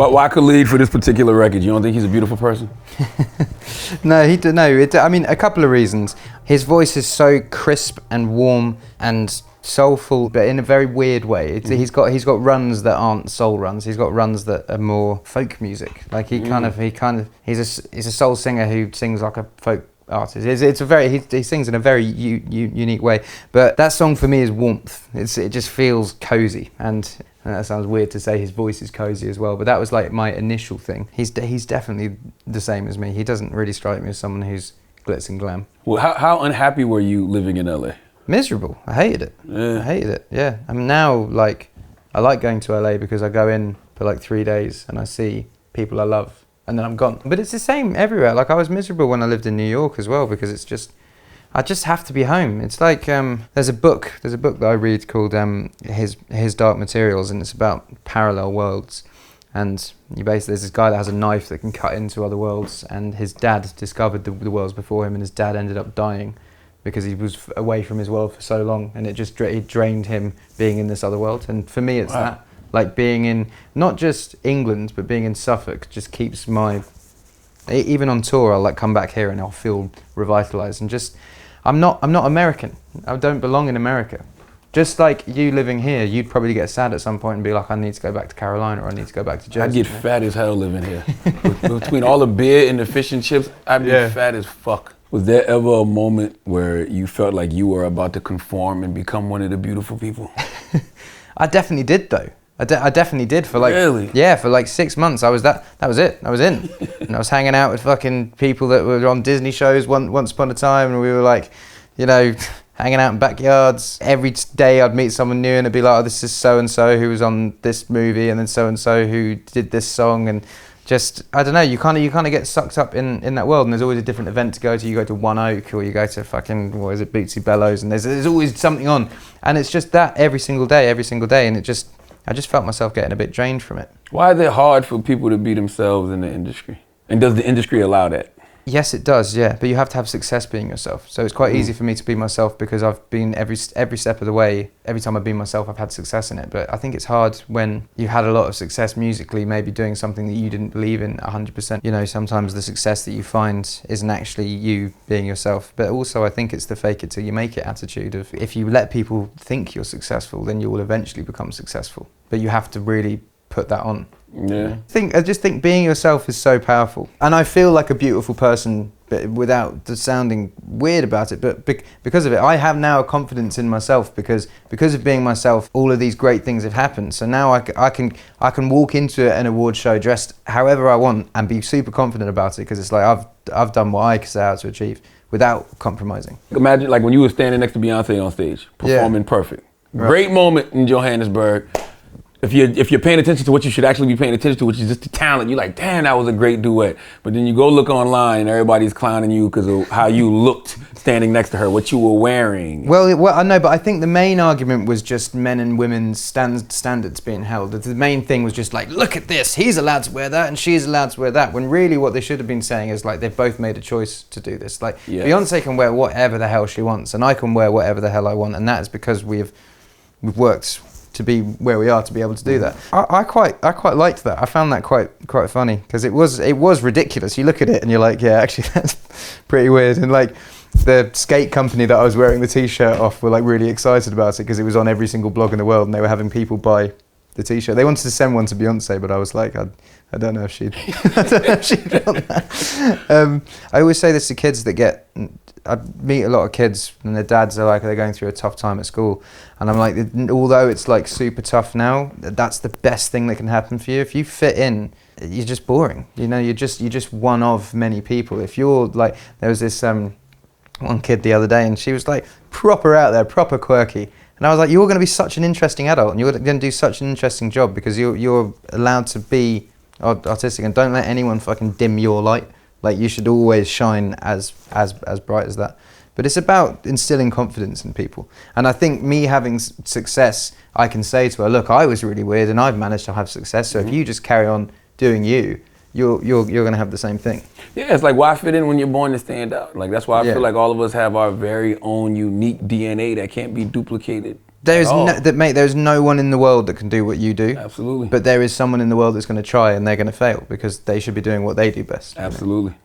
Why Khalid for this particular record? You don't think he's a beautiful person? No, I mean, a couple of reasons. His voice is so crisp and warm and soulful, but in a very weird way. He's got runs that aren't soul runs. He's got runs that are more folk music. Like he's a soul singer who sings like a folk artist. He sings in a very unique way. But that song for me is warmth. It just feels cozy, and that sounds weird to say his voice is cozy as well. But that was like my initial thing. He's definitely the same as me. He doesn't really strike me as someone who's glitz and glam. Well, how unhappy were you living in LA? Miserable. I hated it. Yeah. I hated it. Yeah. I mean, now like I like going to LA because I go in for like 3 days and I see people I love, and then I'm gone. But it's the same everywhere. Like I was miserable when I lived in New York as well, because I just have to be home. It's like there's a book that I read called His Dark Materials, and it's about parallel worlds. And there's this guy that has a knife that can cut into other worlds, and his dad discovered the worlds before him, and his dad ended up dying because he was away from his world for so long, and it drained him being in this other world. And for me, it's that. Like being in not just England, but being in Suffolk just keeps even on tour, I'll like come back here and I'll feel revitalized, and just I'm not American. I don't belong in America. Just like you living here, you'd probably get sad at some point and be like, I need to go back to Carolina, or I need to go back to Jersey. I'd get fat as hell living here. Between all the beer and the fish and chips, I'd be fat as fuck. Was there ever a moment where you felt like you were about to conform and become one of the beautiful people? I definitely did though. I definitely did for like, really? Yeah, for like 6 months. That was it. I was in. And I was hanging out with fucking people that were on Disney shows once upon a time, and we were like, you know, hanging out in backyards. Every day I'd meet someone new and it'd be like, oh, this is so-and-so who was on this movie, and then so-and-so who did this song, and just, I don't know, you kind of get sucked up in that world, and there's always a different event to go to. You go to One Oak, or you go to fucking, what is it, Bootsy Bellows, and there's always something on. And it's just that every single day, and I just felt myself getting a bit drained from it. Why is it hard for people to be themselves in the industry? And does the industry allow that? Yes, it does, yeah. But you have to have success being yourself. So it's quite easy for me to be myself because I've been every step of the way. Every time I've been myself, I've had success in it. But I think it's hard when you've had a lot of success musically, maybe doing something that you didn't believe in 100%. You know, sometimes the success that you find isn't actually you being yourself. But also I think it's the fake it till you make it attitude of, if you let people think you're successful, then you will eventually become successful. But you have to really put that on. Yeah. I just think being yourself is so powerful, and I feel like a beautiful person, but without sounding weird about it. But because of it, I have now a confidence in myself because of being myself. All of these great things have happened. So now I can walk into an award show dressed however I want and be super confident about it, because it's like I've done what I set out to achieve without compromising. Imagine like when you were standing next to Beyonce on stage, performing perfect. Great moment in Johannesburg. If you're paying attention to what you should actually be paying attention to, which is just the talent, you're like, damn, that was a great duet. But then you go look online and everybody's clowning you because of how you looked standing next to her, what you were wearing. Well, I know, but I think the main argument was just men and women's standards being held. The main thing was just like, look at this, he's allowed to wear that and she's allowed to wear that. When really what they should have been saying is like, they've both made a choice to do this. Like Beyonce can wear whatever the hell she wants, and I can wear whatever the hell I want, and that is because we've worked to be where we are to be able to do that. I quite liked that. I found that quite funny, because it was ridiculous. You look at it and you're like, yeah, actually that's pretty weird. And like the skate company that I was wearing the t-shirt off were like really excited about it because it was on every single blog in the world, and they were having people buy the t-shirt. They wanted to send one to Beyonce, but I was like, I don't know if she'd want that. I always say this to kids that I meet a lot of kids and their dads are like, they're going through a tough time at school, and I'm like, although it's like super tough now, that's the best thing that can happen for you. If you fit in, you're just boring. You know, you're just one of many people. If you're like, there was this one kid the other day, and she was like proper out there, proper quirky, and I was like, you're going to be such an interesting adult, and you're going to do such an interesting job because you're allowed to be artistic, and don't let anyone fucking dim your light. Like, you should always shine as bright as that. But it's about instilling confidence in people. And I think me having success, I can say to her, look, I was really weird and I've managed to have success. So if you just carry on doing you're going to have the same thing. Yeah, it's like, why fit in when you're born to stand out? Like, that's why I feel like all of us have our very own unique DNA that can't be duplicated There's no one in the world that can do what you do. Absolutely. But there is someone in the world that's going to try, and they're going to fail because they should be doing what they do best. Absolutely.